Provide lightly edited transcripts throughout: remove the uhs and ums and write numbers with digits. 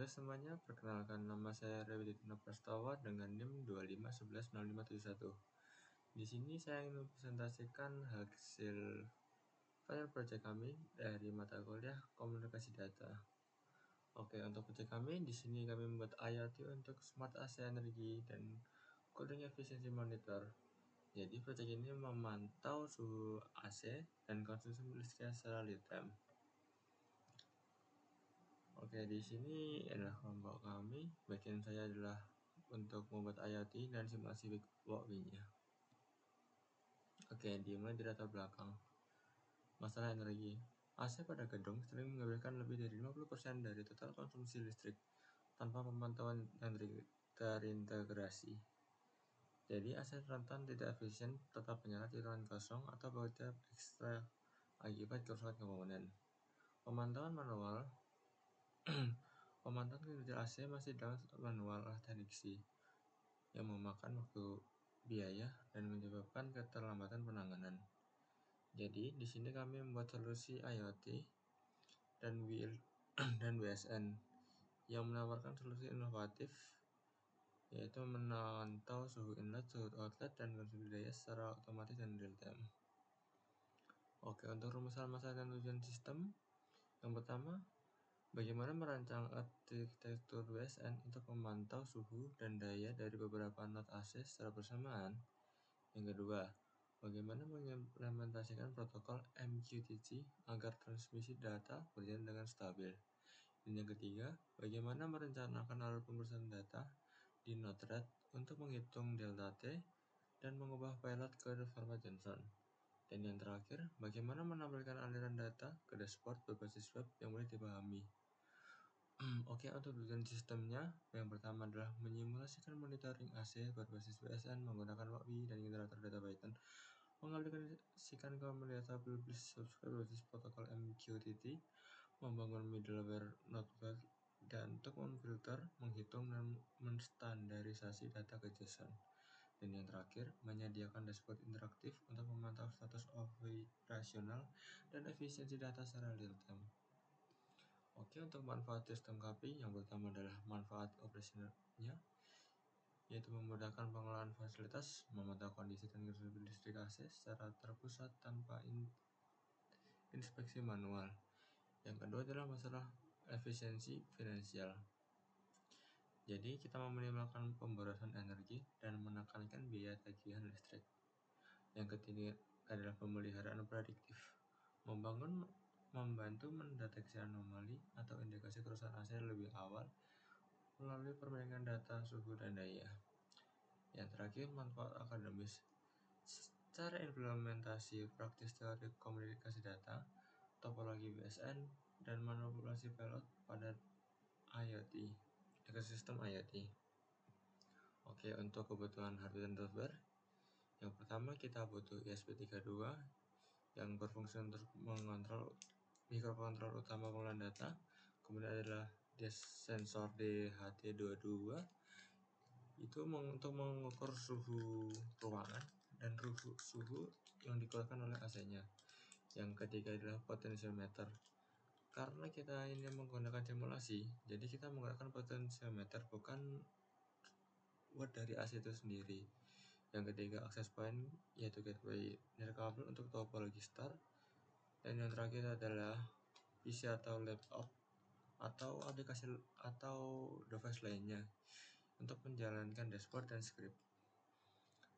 Halo semuanya, perkenalkan nama saya Rewiditno Prastawa dengan NIM 251100571. Di sini saya ingin mempresentasikan hasil final project kami dari mata kuliah Komunikasi Data. Oke, untuk project kami di sini kami membuat IoT untuk Smart AC Energi dan Cooling Efficiency Monitor. Jadi project ini memantau suhu AC dan konsumsi listrik secara real time. Oke, di sini adalah kelompok kami. Bagian saya adalah untuk membuat IoT dan simulasi walkby-nya. Oke, dimulai di latar belakang. Masalah energi. AC pada gedung sering menghabiskan lebih dari 50% dari total konsumsi listrik tanpa pemantauan yang terintegrasi. Jadi AC rentan tidak efisien tetap menyala di ruangan kosong atau bekerja ekstra akibat kerusakan komponen. Pemantauan manual Pemantauan kinerja AC masih dalam manual teknisi yang memakan waktu, biaya, dan menyebabkan keterlambatan penanganan. Jadi, di sini kami membuat solusi IoT dan WSN yang menawarkan solusi inovatif, yaitu memantau suhu inlet, suhu outlet, dan konsumsi daya secara otomatis dan real time. Oke, untuk rumusan masalah dan tujuan sistem, yang pertama, bagaimana merancang arsitektur WSN untuk memantau suhu dan daya dari beberapa node AC secara bersamaan? Yang kedua, bagaimana mengimplementasikan protokol MQTT agar transmisi data berjalan dengan stabil? Dan yang ketiga, bagaimana merencanakan alur pemrosesan data di Node-RED untuk menghitung delta T dan mengubah payload ke format JSON? Dan yang terakhir, bagaimana menampilkan aliran data ke dashboard berbasis web yang mudah dipahami? Oke, untuk tujuan sistemnya, yang pertama adalah menyimulasikan monitoring AC berbasis WSN menggunakan walkby dan generator data Python, mengaplikasikan data publish subscribe berbasis protokol MQTT, membangun middleware Node-RED, dan untuk memfilter, menghitung, dan menstandarisasi data ke JSON. Dan yang terakhir, menyediakan dashboard interaktif untuk memantau status operasional dan efisiensi data secara real time. Oke, untuk manfaat sistem KPI, yang pertama adalah manfaat operasionalnya, yaitu memudahkan pengelolaan fasilitas, memantau kondisi dan konsumsi listrik AC secara terpusat tanpa inspeksi manual. Yang kedua adalah masalah efisiensi finansial. Jadi kita meminimalkan pemborosan energi dan menekankan biaya tagihan listrik. Yang ketiga adalah pemeliharaan prediktif, membantu mendeteksi anomali atau indikasi kerusakan AC lebih awal melalui perbandingan data suhu dan daya. Yang terakhir, manfaat akademis. Secara implementasi praktis teori komunikasi data, topologi WSN, dan manipulasi payload pada IoT, ekosistem IoT. Oke, untuk kebutuhan hardware dan software, yang pertama kita butuh ESP32 yang berfungsi untuk mengontrol mikrokontroler utama pengolahan data. Kemudian adalah sensor DHT22 itu untuk mengukur suhu ruangan dan suhu yang dikeluarkan oleh AC-nya. Yang ketiga adalah potentiometer. Karena kita ini menggunakan simulasi, jadi kita menggunakan potentiometer bukan watt dari AC itu sendiri. Yang ketiga access point, yaitu gateway nirkabel untuk topologi star. Dan yang terakhir adalah PC atau laptop atau aplikasi atau device lainnya untuk menjalankan dashboard dan script.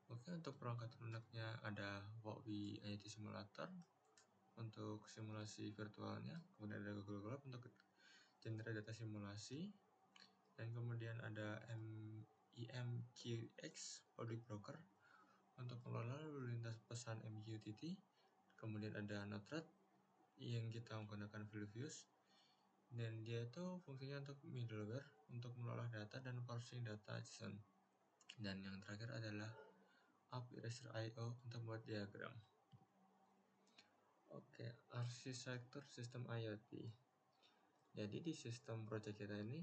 Oke, untuk perangkat lunaknya ada walkby IoT Simulator untuk simulasi virtualnya, kemudian ada Google Colab untuk generate data simulasi, dan kemudian ada MEMQX Public Broker untuk mengelola lalu lintas pesan MQTT, kemudian ada Node-RED yang kita menggunakan Views, dan dia itu fungsinya untuk middleware untuk mengolah data dan parsing data JSON. Dan yang terakhir adalah AppEraser.io untuk membuat diagram. Oke, arsitektur sistem IoT. Jadi di sistem project kita ini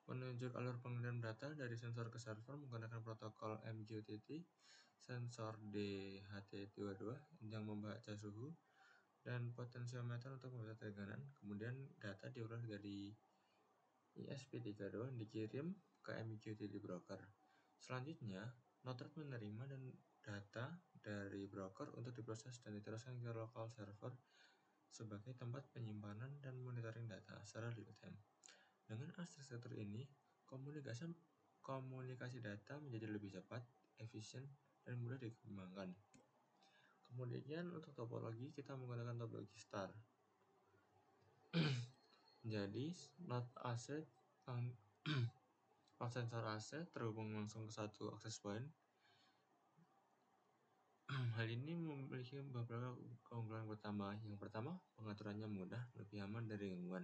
menunjuk alur pengiriman data dari sensor ke server menggunakan protokol MQTT, sensor DHT22 yang membaca suhu, dan potentiometer untuk membaca tekanan. Kemudian data diolah dari ESP32 dikirim ke MQTT broker. Selanjutnya, Node-RED menerima data dari broker untuk diproses dan diteruskan ke local server sebagai tempat penyimpanan dan monitoring data secara real-time. Dengan arsitektur ini, komunikasi data menjadi lebih cepat, efisien, dan mudah dikembangkan. Kemudian untuk topologi, kita menggunakan topologi star. Jadi, node sensor AC terhubung langsung ke satu access point. Hal ini memiliki beberapa keunggulan pertama. Yang pertama, pengaturannya mudah, lebih aman dari gangguan.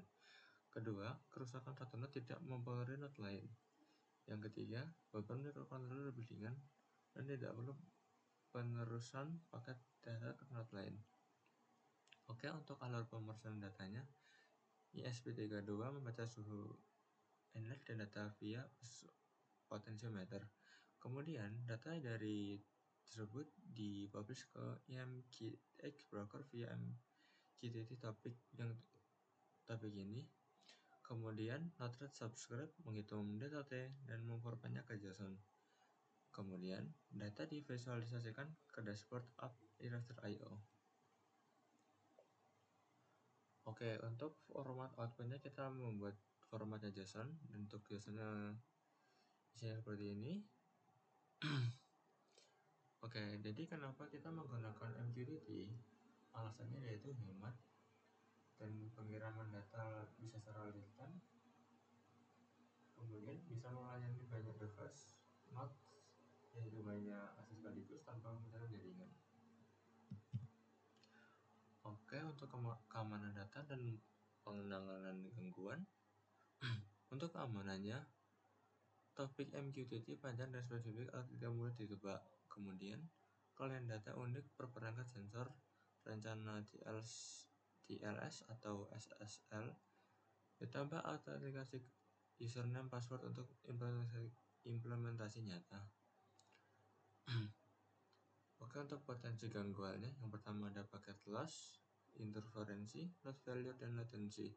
Kedua, kerusakan satu node tidak mempengaruhi node lain. Yang ketiga, beban microcontroller lebih ringan dan tidak perlu penerusan paket data ke node lain. Oke, untuk alur pemrosesan datanya, ESP32 membaca suhu inlet dan data via potentiometer. Kemudian, data dari tersebut dipublish ke EMQX broker via MQTT topik ini. Kemudian, Node-RED subscribe menghitung data T dan memformatnya ke JSON. Kemudian, data divisualisasikan ke dashboard app Eraser.io. Oke, untuk format outputnya kita membuat formatnya JSON. Dan untuk JSON-nya isinya seperti ini. Oke, jadi kenapa kita menggunakan MQTT? Alasannya yaitu hemat dan pengiriman data bisa secara real-time. Kemudian bisa melayani banyak device, nodes, yaitu banyak akses sekaligus tanpa mencari jaringan. Oke, untuk keamanan data dan pengenangan gangguan. Untuk keamanannya, topik MQTT panjang dan spesifik agar tidak mudah ditebak. Kemudian, klien data unik per perangkat sensor, rencana TLS atau SSL, ditambah autentikasi username password untuk implementasi nyata. Oke, untuk potensi gangguannya, yang pertama ada paket loss, interferensi, load failure, dan latency.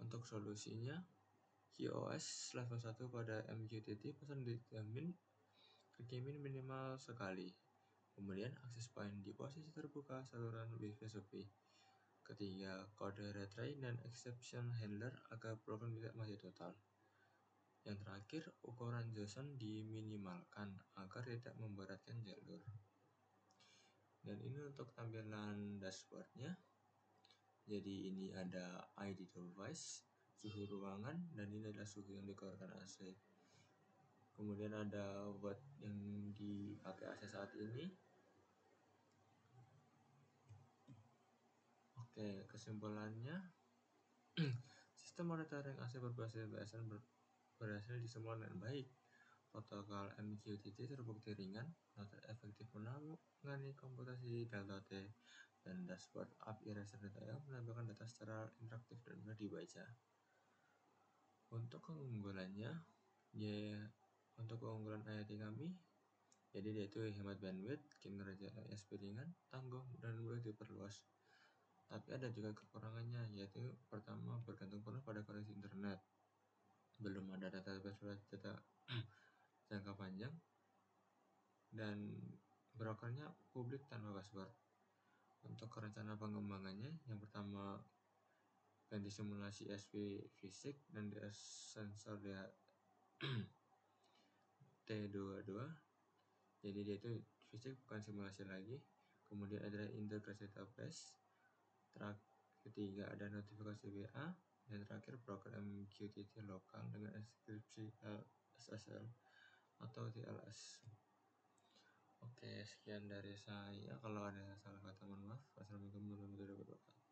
Untuk solusinya, QoS level 1 pada MQTT pesan dijamin minimal sekali. Kemudian akses point di posisi terbuka saluran Wi-Fi sepi. Ketiga, kode retry dan exception handler agar program tidak mati total. Yang terakhir, ukuran JSON diminimalkan agar tidak memberatkan jalur. Dan ini untuk tampilan dashboardnya. Jadi ini ada ID device, suhu ruangan, dan ini adalah suhu yang dikeluarkan AC. Kemudian ada watt yang dipakai AC saat ini. Oke, kesimpulannya, sistem monitoring AC berbasis BSN berhasil disemua dengan baik. Protokol MQTT terbukti ringan, efektif menangani komputasi Delta T, dan dashboard app Eraser.io menampilkan data secara interaktif dan mudah dibaca. Untuk keunggulannya, untuk keunggulan IoT kami, jadi yaitu hemat bandwidth, kinerja ESP ringan, tangguh, dan mudah diperluas. Tapi ada juga kekurangannya, yaitu pertama bergantung penuh pada koneksi internet. Belum ada database data jangka panjang, dan brokernya publik tanpa password. Untuk rencana pengembangannya, yang pertama ganti simulasi ESP fisik dan DS sensor T22. Jadi dia itu fisik bukan simulasi lagi. Kemudian ada integrasi database. Ketiga ada notifikasi WA, dan terakhir broker MQTT lokal dengan enkripsi SSL atau TLS. Oke, sekian dari saya. Kalau ada salah kata, mohon maaf. Wassalamualaikum warahmatullahi wabarakatuh.